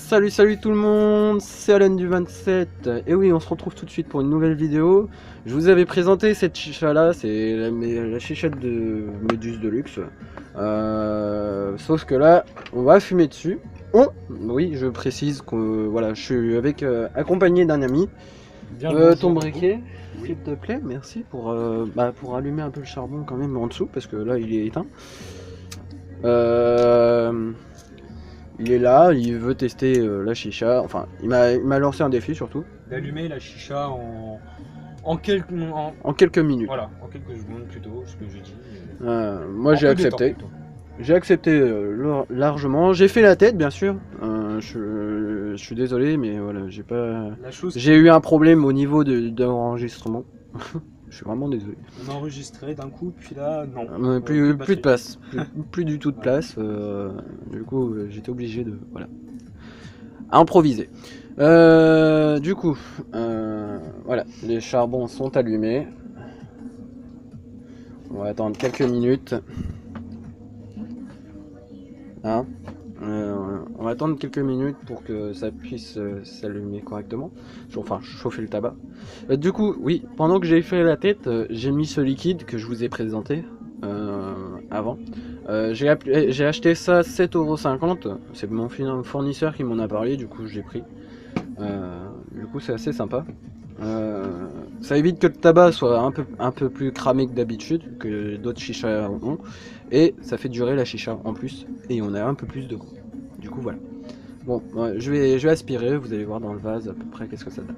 Salut tout le monde, c'est Alan du 27. Et oui, on se retrouve tout de suite pour une nouvelle vidéo. Je vous avais présenté cette chicha là, c'est la chicha de Méduse de luxe. Sauf que là, on va fumer dessus. Oui, je précise que voilà, je suis avec accompagné d'un ami. Ton briquet, s'il te plaît, merci pour allumer un peu le charbon quand même en dessous parce que là il est éteint. Il est là, il veut tester la chicha, enfin il m'a lancé un défi surtout. D'allumer la chicha en quelques minutes. Voilà, en quelques secondes plutôt, ce que je dis. Moi j'ai accepté. J'ai accepté largement. J'ai fait la tête bien sûr. Je suis désolé mais voilà, j'ai eu un problème au niveau de l'enregistrement. Je suis vraiment désolé. On a enregistré d'un coup, puis là, non. Plus de place. plus du tout de place. Du coup, j'étais obligé de improviser. Du coup, voilà, les charbons sont allumés. On va attendre quelques minutes. Hein, on va attendre quelques minutes pour que ça puisse s'allumer correctement, enfin chauffer le tabac. Du coup, oui, pendant que j'ai fait la tête, j'ai mis ce liquide que je vous ai présenté avant. J'ai acheté ça 7,50 €, c'est mon fournisseur qui m'en a parlé, du coup j'ai pris. Du coup c'est assez sympa. Ça évite que le tabac soit un peu plus cramé que d'habitude, que d'autres chichas ont, et ça fait durer la chicha en plus, et on a un peu plus de goût. Du coup voilà. Bon, je vais aspirer, vous allez voir dans le vase à peu près qu'est-ce que ça donne.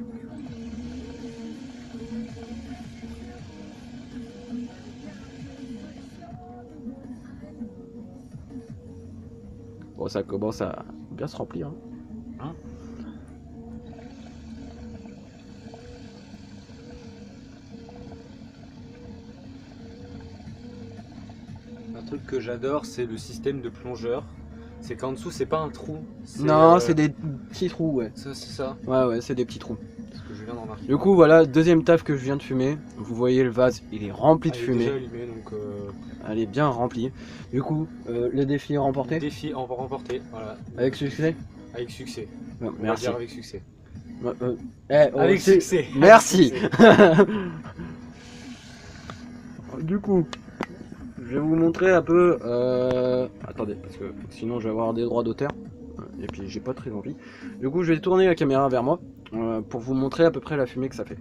Bon, ça commence à bien se remplir. Hein. Un truc que j'adore, c'est le système de plongeur. C'est qu'en dessous, c'est pas un trou. Non, c'est des petits trous, ouais. Ça, c'est ça. Ouais, c'est des petits trous. C'est ce que je viens d'en remarquer. Du coup, voilà, deuxième taf que je viens de fumer. Vous voyez le vase, il est rempli de fumée. Déjà allumé, donc elle est bien remplie. Du coup, le défi est remporté. Le défi remporté, voilà. Avec succès. Avec succès. Non, on merci. va dire avec succès. Avec succès. Merci. Du coup, je vais vous montrer un peu. Attendez, parce que sinon je vais avoir des droits d'auteur. Et puis j'ai pas très envie. Du coup, je vais tourner la caméra vers moi pour vous montrer à peu près la fumée que ça fait.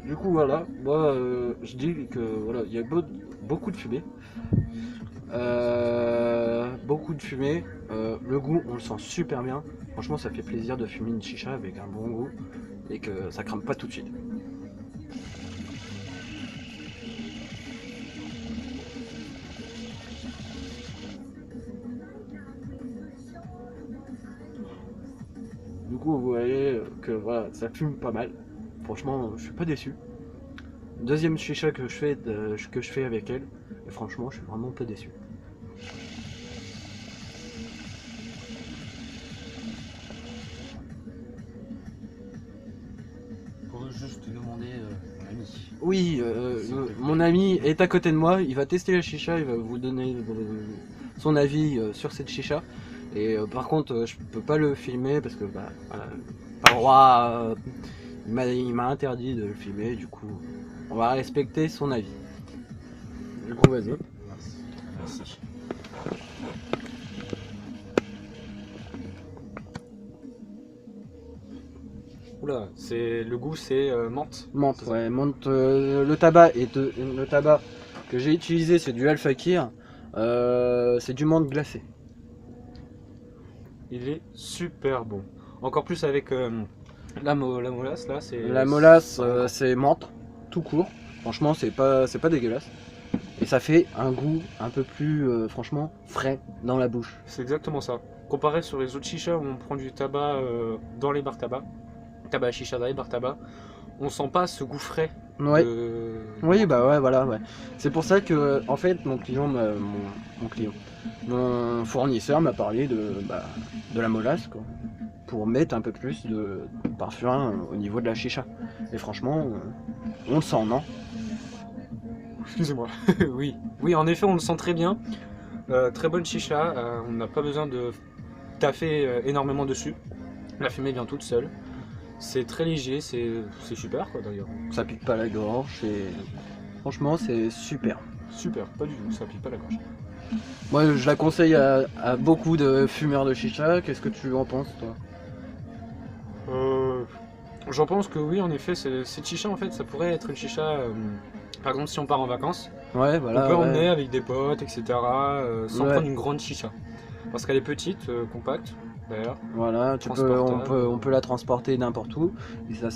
Du coup voilà, moi je dis que voilà, il y a beaucoup de fumée. Beaucoup de fumée. Le goût, on le sent super bien. Franchement, ça fait plaisir de fumer une chicha avec un bon goût et que ça crame pas tout de suite. Du coup, vous voyez que voilà, ça fume pas mal. Franchement, je suis pas déçu. Deuxième chicha que je fais avec elle, et franchement, je suis vraiment pas déçu. Pour juste te demander, ami. Oui, mon ami est à côté de moi. Il va tester la chicha, il va vous donner son avis sur cette chicha. Et par contre, je peux pas le filmer parce que voilà, pas le droit. Il m'a interdit de le filmer, du coup on va respecter son avis. Du coup vas-y. Merci. Oula, le goût c'est menthe. Menthe, ouais, menthe. Le tabac que j'ai utilisé, c'est du Al Fakir. C'est du menthe glacé. Il est super bon. Encore plus avec la molasse là, c'est. La molasse, c'est menthe, tout court. Franchement, c'est pas dégueulasse. Et ça fait un goût un peu plus, franchement, frais dans la bouche. C'est exactement ça. Comparé sur les autres chichas où on prend du tabac dans les bars tabac, tabac chicha dans les bars tabac, on sent pas ce goût frais. Ouais. Oui, bah ouais, voilà, ouais. C'est pour ça que, en fait, mon fournisseur m'a parlé de la molasse, quoi. pour mettre un peu plus de parfum au niveau de la chicha. Et franchement, on le sent, non? Excusez-moi. Oui, oui, en effet, on le sent très bien. Très bonne chicha. On n'a pas besoin de taffer énormément dessus. La fumée vient toute seule. C'est très léger, c'est super quoi d'ailleurs. Ça pique pas la gorge et franchement, c'est super. Super, pas du tout, ça pique pas la gorge. Moi, je la conseille à beaucoup de fumeurs de chicha. Qu'est-ce que tu en penses, toi? J'en pense que oui, en effet, cette chicha en fait, ça pourrait être une chicha. Par exemple, si on part en vacances, Ouais, voilà. on peut ouais. emmener avec des potes, etc. Sans Ouais. prendre une grande chicha. Parce qu'elle est petite, compacte, d'ailleurs. Voilà, Transportable. on peut la transporter n'importe où. Et c'est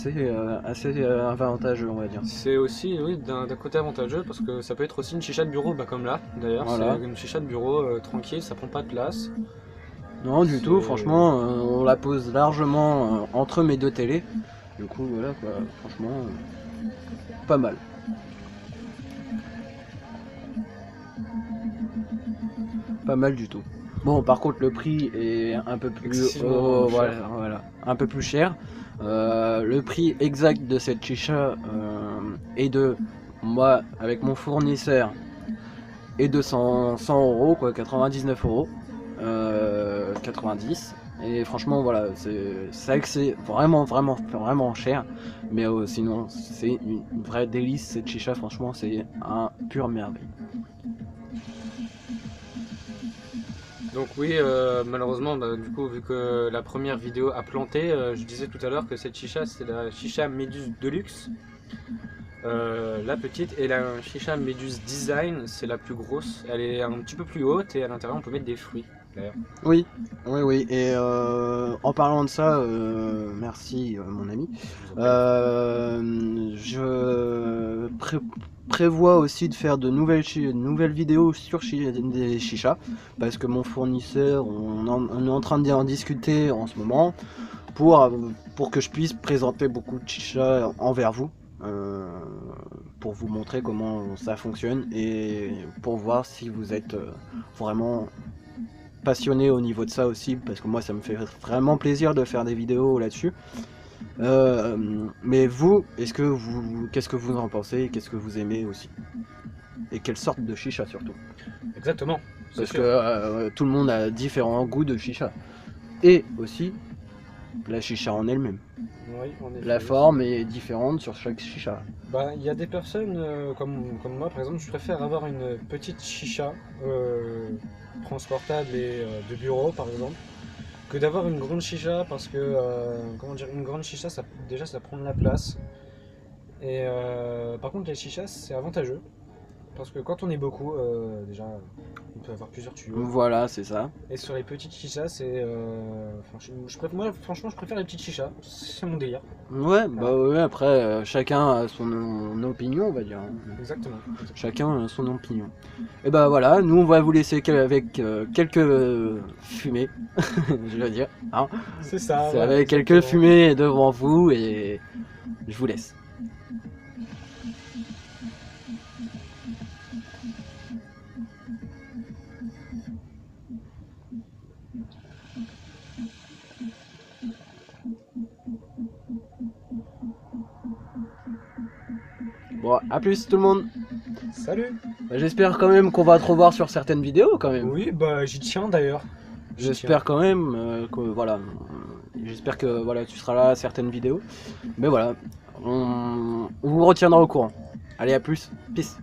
assez avantageux, on va dire. C'est aussi, oui, d'un côté avantageux parce que ça peut être aussi une chicha de bureau, bah, comme là d'ailleurs. Voilà. C'est une chicha de bureau tranquille, ça prend pas de place. Non, du tout, C'est- franchement, on la pose largement entre mes deux télés. Du coup, voilà, quoi, franchement, pas mal. Pas mal du tout. Bon, par contre, le prix est un peu plus, Excessivement cher. voilà, un peu plus cher. Le prix exact de cette chicha est de moi avec mon fournisseur est de 100 euros, quoi, 99 euros, 90. Et franchement, voilà, c'est vrai que c'est vraiment cher. Mais sinon, c'est une vraie délice cette chicha, franchement, c'est un pur merveille. Donc oui, malheureusement, bah, du coup, vu que la première vidéo a planté, je disais tout à l'heure que cette chicha, c'est la chicha Méduse Deluxe, la petite, et la chicha Méduse Design, c'est la plus grosse. Elle est un petit peu plus haute et à l'intérieur, on peut mettre des fruits, d'ailleurs. Oui, oui. Et en parlant de ça, merci mon ami. Je prévois aussi de faire de nouvelles vidéos sur des chichas parce que mon fournisseur, on est en train d'en discuter en ce moment pour que je puisse présenter beaucoup de chichas envers vous. Pour vous montrer comment ça fonctionne et pour voir si vous êtes vraiment passionné au niveau de ça aussi, parce que moi ça me fait vraiment plaisir de faire des vidéos là-dessus. Mais vous, qu'est-ce que vous en pensez? Qu'est-ce que vous aimez aussi? Et quelle sorte de chicha surtout? Exactement. c'est Parce sûr. que tout le monde a différents goûts de chicha. Et aussi la chicha en elle-même. Oui, en effet. La forme est différente sur chaque chicha. Bah, il y a des personnes comme moi, par exemple, je préfère avoir une petite chicha transportable et de bureau, par exemple, que d'avoir une grande chicha parce que, comment dire, une grande chicha, déjà, ça prend de la place. Et par contre, les chichas, c'est avantageux parce que quand on est beaucoup, déjà, on peut avoir plusieurs tuyaux. Voilà, c'est ça. Et sur les petites chichas, c'est. Moi, franchement, je préfère les petites chichas, c'est mon délire. Ouais, bah ouais, après, chacun a son opinion, on va dire. Exactement. Chacun a son opinion. Et bah voilà, nous on va vous laisser avec quelques fumées, je veux dire. Hein. C'est ça. C'est voilà, avec quelques exactement. fumées devant vous et je vous laisse. Bon, à plus tout le monde. Salut. Bah, j'espère quand même qu'on va te revoir sur certaines vidéos quand même. Oui, bah j'y tiens d'ailleurs. J'y J'espère quand même que voilà, j'espère que voilà tu seras là à certaines vidéos. Mais voilà, on vous retiendra au courant. Allez, à plus, peace.